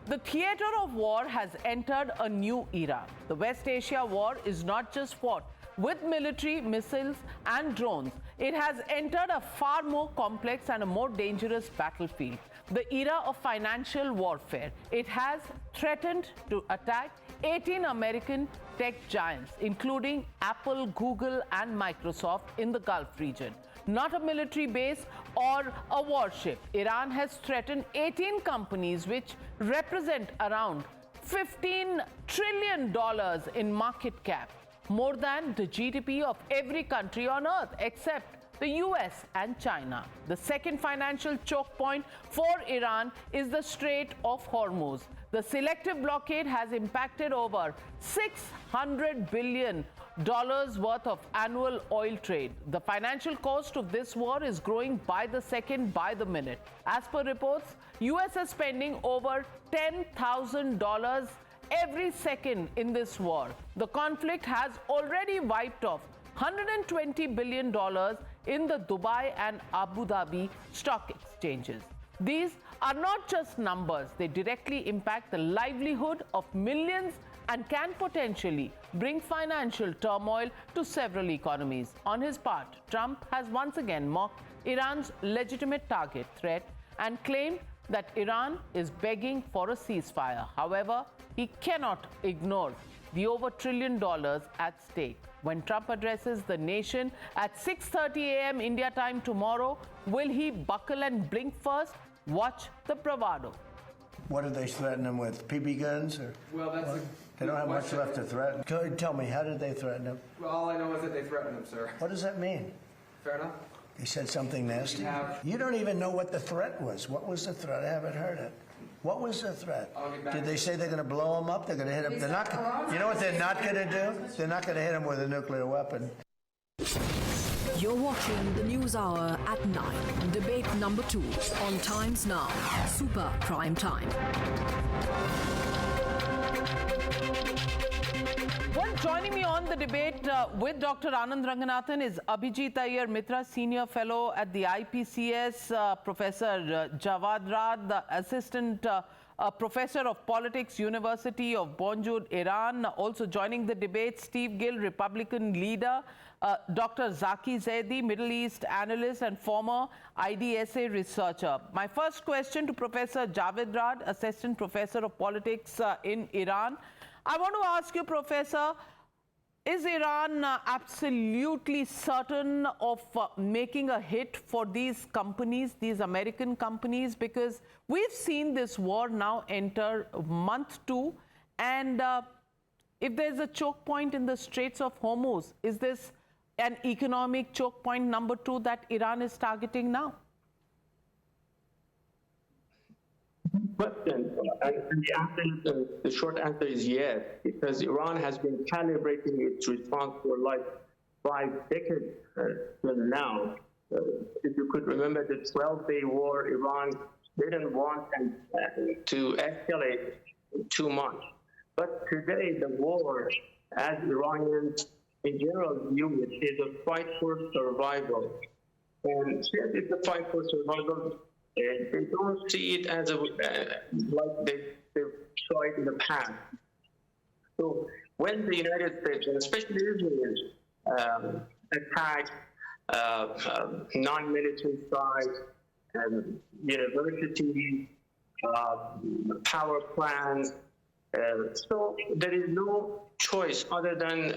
The theater of war has entered a new era. The West Asia war is not just fought with military, missiles and drones. It has entered a far more complex and a more dangerous battlefield. The era of financial warfare. It has threatened to attack 18 American tech giants, including Apple, Google and Microsoft in the Gulf region. Not a military base or a warship. Iran has threatened 18 companies which represent around $15 trillion in market cap, more than the GDP of every country on earth except the US and China. The second financial choke point for Iran is the Strait of Hormuz. The selective blockade has impacted over $600 billion worth of annual oil trade. The financial cost of this war is growing by the second, by the minute. As per reports, US is spending over $10,000 every second in this war. The conflict has already wiped off $120 billion in the Dubai and Abu Dhabi stock exchanges. These are not just numbers, they directly impact the livelihood of millions and can potentially bring financial turmoil to several economies. On his part, Trump has once again mocked Iran's legitimate target threat and claimed that Iran is begging for a ceasefire. However, he cannot ignore the over $1 trillion at stake. When Trump addresses the nation at 6:30 a.m. India time tomorrow, will he buckle and blink first? Watch the bravado. What did they threaten him with? PB guns? Or well, that's a they don't have much left to threaten. Tell me, how did they threaten him? Well, all I know is that they threatened him, sir. What does that mean? Fair enough. They said something nasty? You don't even know what the threat was. What was the threat? I haven't heard it. What was the threat? Did they say they're going to blow him up? They're going to hit him? They're not. You know what they're not going to do? They're not going to hit him with a nuclear weapon. You're watching the News Hour at 9. Debate number 2 on Times Now. Super Prime Time. Well, joining me on the debate with Dr. Anand Ranganathan is Abhijit Iyer Mitra, Senior Fellow at the IPCS, Professor Javad Rad, the Assistant Professor of Politics, University of Bonjour, Iran. Also joining the debate, Steve Gill, Republican leader, Dr. Zaki Zaidi, Middle East analyst and former IDSA researcher. My first question to Professor Javed Rad, Assistant Professor of Politics in Iran. I want to ask you, Professor, is Iran absolutely certain of making a hit for these companies, these American companies? Because we've seen this war now enter month 2. And if there's a choke point in the Straits of Hormuz, is this an economic choke point number 2 that Iran is targeting now? Question, and the short answer is yes, because Iran has been calibrating its response for like 5 decades till now. If you could remember the 12-day war, Iran didn't want to escalate too much. But today, the war, as Iranians in general view it, is a fight for survival. And since it's a fight for survival, they don't see it as a like they've tried in the past. So when the United States, and especially Israel, attack non-military sites, universities, power plants, so there is no choice other than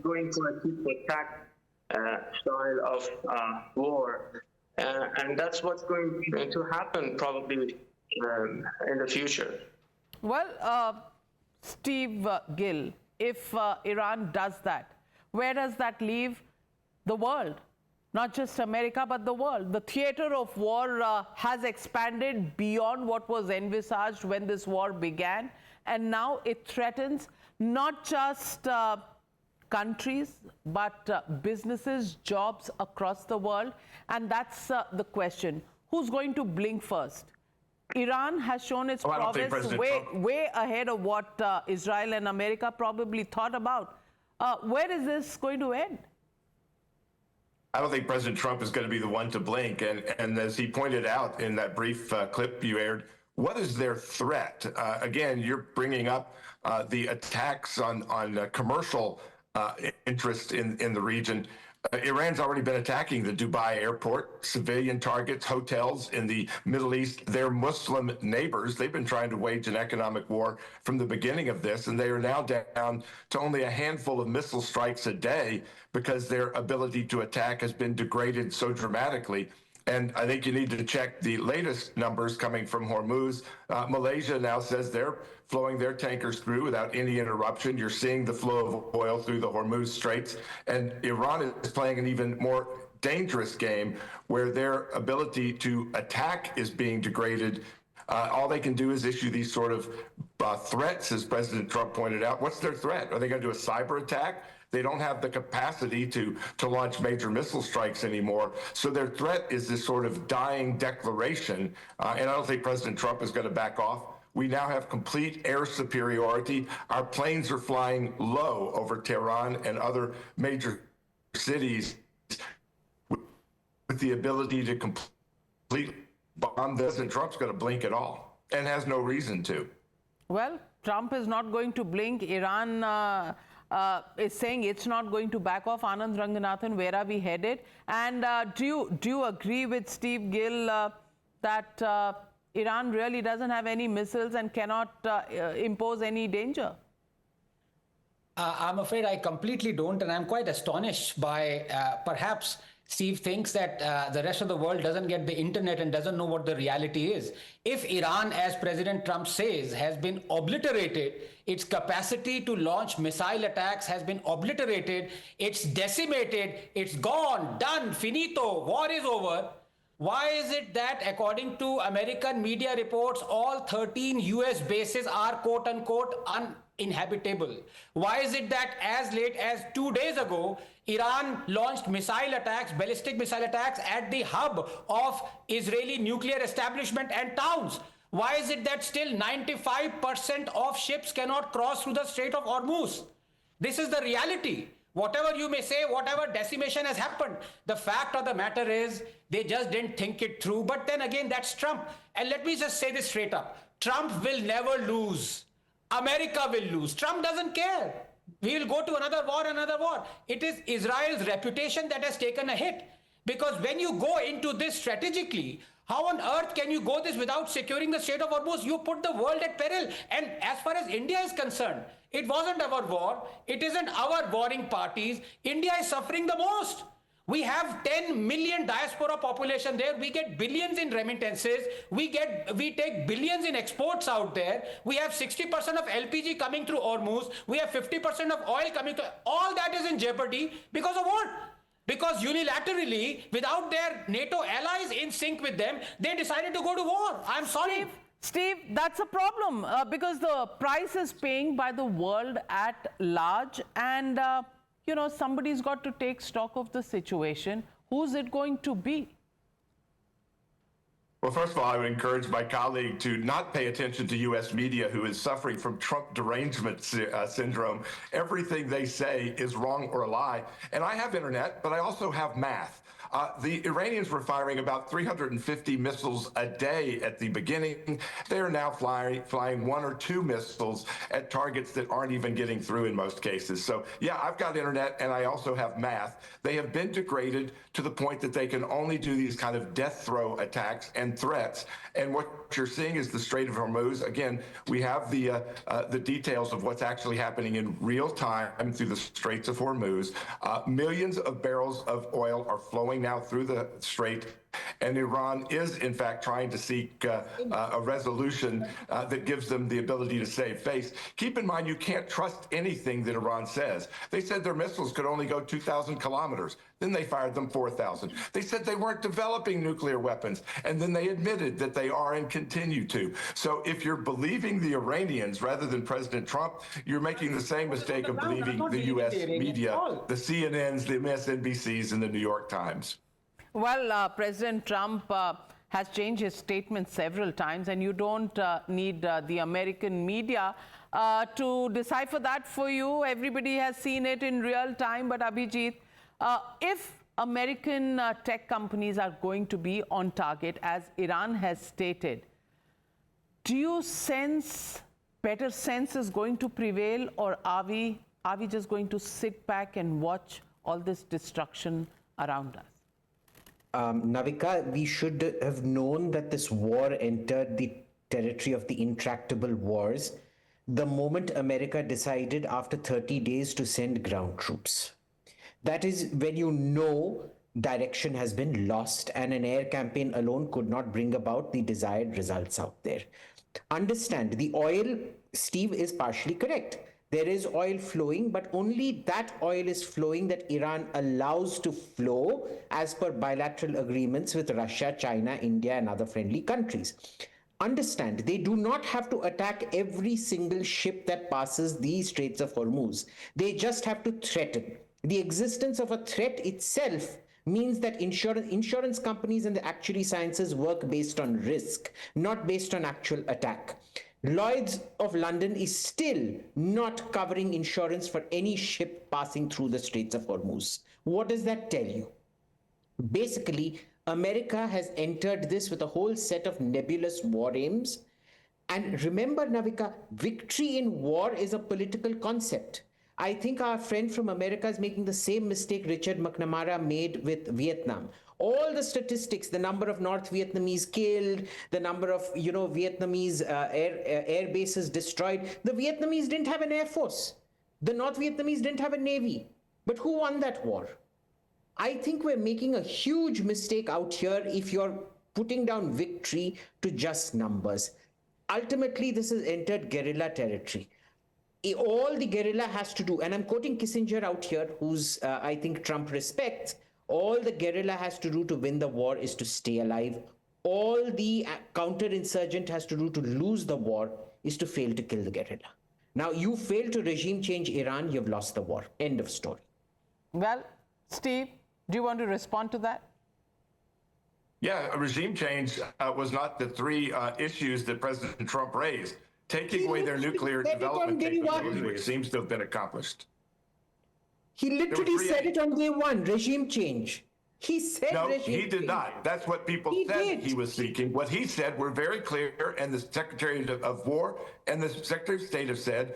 going for a tit-for-tat style of war. And that's what's going to happen probably in the future. Well, Steve Gill, if Iran does that, where does that leave the world? Not just America, but the world. The theater of war has expanded beyond what was envisaged when this war began. And now it threatens not just countries, but businesses, jobs across the world. And that's the question. Who's going to blink first? Iran has shown its prowess way ahead of what Israel and America probably thought about. Where is this going to end? I don't think President Trump is going to be the one to blink. And as he pointed out in that brief clip you aired, what is their threat? Again, you're bringing up the attacks on commercial interest in the region. Iran's already been attacking the Dubai airport, civilian targets, hotels in the Middle East. Their Muslim neighbors, they've been trying to wage an economic war from the beginning of this, and they are now down to only a handful of missile strikes a day because their ability to attack has been degraded so dramatically. And I think you need to check the latest numbers coming from Hormuz. Malaysia now says they're flowing their tankers through without any interruption. You're seeing the flow of oil through the Hormuz Straits. And Iran is playing an even more dangerous game where their ability to attack is being degraded. All they can do is issue these sort of threats, as President Trump pointed out. What's their threat? Are they going to do a cyber attack? They don't have the capacity to launch major missile strikes anymore. So their threat is this sort of dying declaration. And I don't think President Trump is going to back off. We now have complete air superiority. Our planes are flying low over Tehran and other major cities with the ability to completely bomb this. And Trump's going to blink at all and has no reason to. Well, Trump is not going to blink. Iran is saying it's not going to back off. Anand Ranganathan, where are we headed? And do you agree with Steve Gill that Iran really doesn't have any missiles and cannot impose any danger? I'm afraid I completely don't, and I'm quite astonished by perhaps Steve thinks that the rest of the world doesn't get the internet and doesn't know what the reality is. If Iran, as President Trump says, has been obliterated, its capacity to launch missile attacks has been obliterated, it's decimated, it's gone, done, finito, war is over. Why is it that, according to American media reports, all 13 US bases are quote-unquote uninhabitable? Why is it that as late as 2 days ago, Iran launched missile attacks, ballistic missile attacks at the hub of Israeli nuclear establishment and towns? Why is it that still 95% of ships cannot cross through the Strait of Hormuz? This is the reality. Whatever you may say, whatever decimation has happened, the fact of the matter is they just didn't think it through. But then again, that's Trump. And let me just say this straight up. Trump will never lose. America will lose. Trump doesn't care. We will go to another war. It is Israel's reputation that has taken a hit. Because when you go into this strategically, how on earth can you go this without securing the Strait of Hormuz? You put the world at peril. And as far as India is concerned, it wasn't our war. It isn't our warring parties. India is suffering the most. We have 10 million diaspora population there. We get billions in remittances. We take billions in exports out there. We have 60% of LPG coming through Hormuz. We have 50% of oil coming through. All that is in jeopardy because of what? Because unilaterally, without their NATO allies in sync with them, they decided to go to war. I'm sorry. Steve, that's a problem because the price is paying by the world at large, and you know, somebody's got to take stock of the situation. Who's it going to be? Well, first of all, I would encourage my colleague to not pay attention to U.S. media who is suffering from Trump derangement syndrome. Everything they say is wrong or a lie. And I have internet, but I also have math. The Iranians were firing about 350 missiles a day at the beginning. They are now flying 1 or 2 missiles at targets that aren't even getting through in most cases. So, yeah, I've got internet and I also have math. They have been degraded to the point that they can only do these kind of death throw attacks and threats. And what you're seeing is the Strait of Hormuz. Again, we have the details of what's actually happening in real time through the Straits of Hormuz. Millions of barrels of oil are flowing now through the strait, and Iran is in fact trying to seek a resolution that gives them the ability to save face. Keep in mind, you can't trust anything that Iran says. They said their missiles could only go 2,000 kilometers. Then they fired them 4,000. They said they weren't developing nuclear weapons, and then they admitted that they are and continue to. So if you're believing the Iranians rather than President Trump, you're making the same mistake of believing the U.S. media, the CNNs, the MSNBCs, and the New York Times. Well, President Trump has changed his statement several times, and you don't need the American media to decipher that for you. Everybody has seen it in real time. But Abhijit, if American tech companies are going to be on target, as Iran has stated, do you sense better sense is going to prevail, or are we just going to sit back and watch all this destruction around us? Navika, we should have known that this war entered the territory of the intractable wars the moment America decided after 30 days to send ground troops. That is when you know direction has been lost and an air campaign alone could not bring about the desired results out there. Understand, the oil, Steve is partially correct. There is oil flowing, but only that oil is flowing that Iran allows to flow as per bilateral agreements with Russia, China, India, and other friendly countries. Understand, they do not have to attack every single ship that passes the Straits of Hormuz. They just have to threaten. The existence of a threat itself means that insurance companies and the actuary sciences work based on risk, not based on actual attack. Lloyd's of London is still not covering insurance for any ship passing through the Straits of Hormuz. What does that tell you? Basically, America has entered this with a whole set of nebulous war aims. And remember, Navika, victory in war is a political concept. I think our friend from America is making the same mistake Richard McNamara made with Vietnam. All the statistics, the number of North Vietnamese killed, the number of Vietnamese air bases destroyed. The Vietnamese didn't have an air force. The North Vietnamese didn't have a navy. But who won that war? I think we're making a huge mistake out here if you're putting down victory to just numbers. Ultimately, this has entered guerrilla territory. All the guerrilla has to do, and I'm quoting Kissinger out here, who's I think Trump respects, all the guerrilla has to do to win the war is to stay alive. All the counterinsurgent has to do to lose the war is to fail to kill the guerrilla. Now, you fail to regime change Iran, you've lost the war. End of story. Well, Steve, do you want to respond to that? Yeah, a regime change was not the three issues that President Trump raised. Taking away their nuclear development capability, which seems to have been accomplished. He literally said it on day one, regime change. He said no, regime change. he did not. That's what people said he was seeking. What he said were very clear, and the Secretary of War and the Secretary of State have said,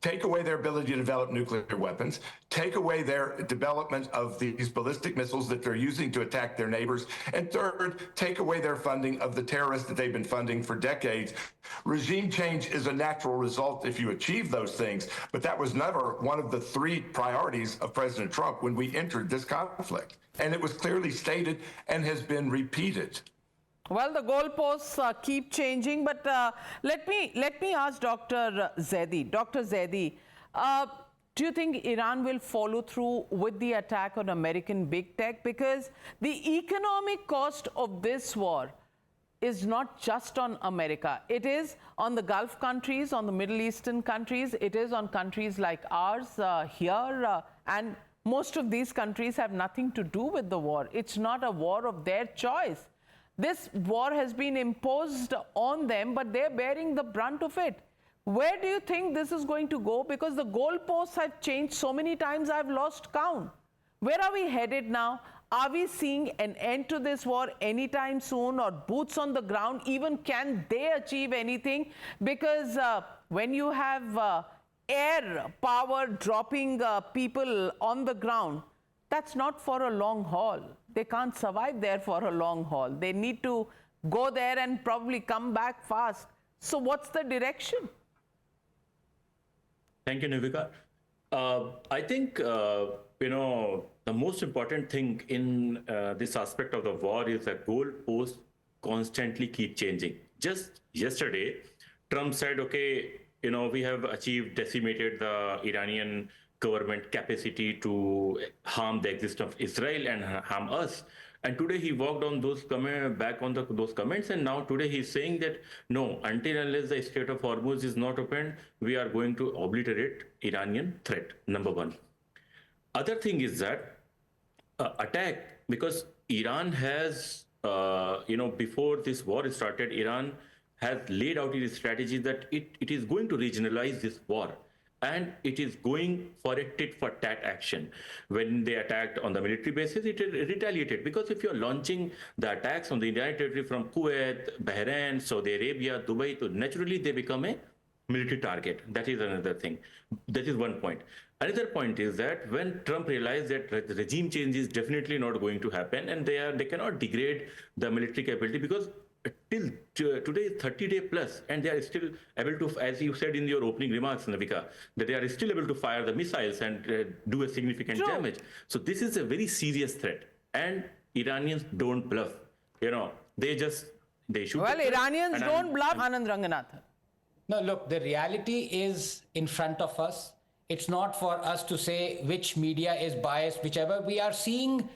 take away their ability to develop nuclear weapons, take away their development of these ballistic missiles that they're using to attack their neighbors, and third, take away their funding of the terrorists that they've been funding for decades. Regime change is a natural result if you achieve those things, but that was never one of the three priorities of President Trump when we entered this conflict. And it was clearly stated and has been repeated. Well, the goalposts keep changing, but let me ask Dr. Zaidi. Dr. Zaidi, do you think Iran will follow through with the attack on American big tech? Because the economic cost of this war is not just on America. It is on the Gulf countries, on the Middle Eastern countries. It is on countries like ours here, and most of these countries have nothing to do with the war. It's not a war of their choice. This war has been imposed on them, but they're bearing the brunt of it. Where do you think this is going to go? Because the goalposts have changed so many times, I've lost count. Where are we headed now? Are we seeing an end to this war anytime soon, or boots on the ground? Even can they achieve anything? Because when you have air power dropping people on the ground, that's not for a long haul. They can't survive there for a long haul. They need to go there and probably come back fast. So what's the direction? Thank you, Navika. I think, the most important thing in this aspect of the war is that goalposts constantly keep changing. Just yesterday, Trump said, okay, we have decimated the Iranian government capacity to harm the existence of Israel and harm us. And today he walked on those back on those comments, and now today he's saying that no, until unless the Strait of Hormuz is not opened, we are going to obliterate Iranian threat, number one. Other thing is that attack, because Iran has, before this war started, Iran has laid out its strategy that it is going to regionalize this war. and it is going for a tit-for-tat action. When they attacked on the military basis, it retaliated, because if you're launching the attacks on the Indian territory from Kuwait, Bahrain, Saudi Arabia, Dubai, so naturally they become a military target. That is another thing. That is one point. Another point is that when Trump realized that the regime change is definitely not going to happen, and they cannot degrade the military capability, because till today is 30-day plus, and they are still able to, as you said in your opening remarks, Navika, that they are still able to fire the missiles and do a significant damage. So this is a very serious threat, and Iranians don't bluff. They shoot. Well, Iranians don't bluff, Anand Ranganathan. No, look, the reality is in front of us. It's not for us to say which media is biased, whichever. We are seeing,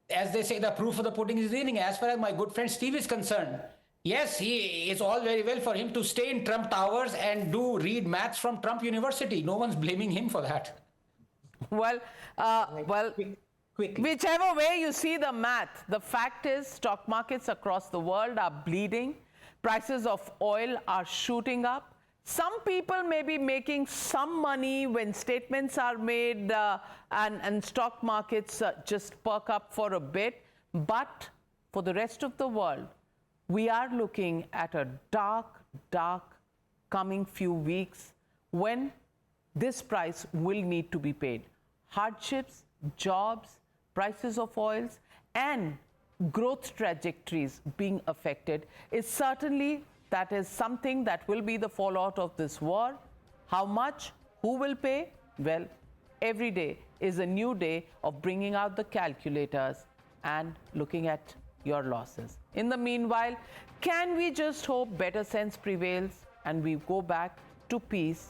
as they say, the proof of the pudding is eating. As far as my good friend Steve is concerned, yes, it's all very well for him to stay in Trump Towers and read maths from Trump University. No one's blaming him for that. Well, whichever way you see the math, the fact is stock markets across the world are bleeding. Prices of oil are shooting up. Some people may be making some money when statements are made and stock markets just perk up for a bit. But for the rest of the world, we are looking at a dark coming few weeks when this price will need to be paid. Hardships, jobs, prices of oils, and growth trajectories being affected that is something that will be the fallout of this war. How much? Who will pay? Well, every day is a new day of bringing out the calculators and looking at your losses. In the meanwhile, can we just hope better sense prevails and we go back to peace,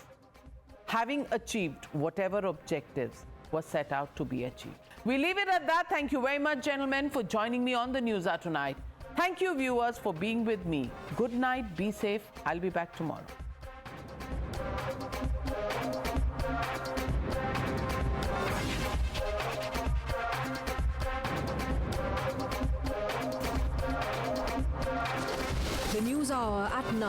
having achieved whatever objectives were set out to be achieved? We leave it at that. Thank you very much, gentlemen, for joining me on the Newshour tonight. Thank you, viewers, for being with me. Good night, be safe. I'll be back tomorrow. The News Hour at 9.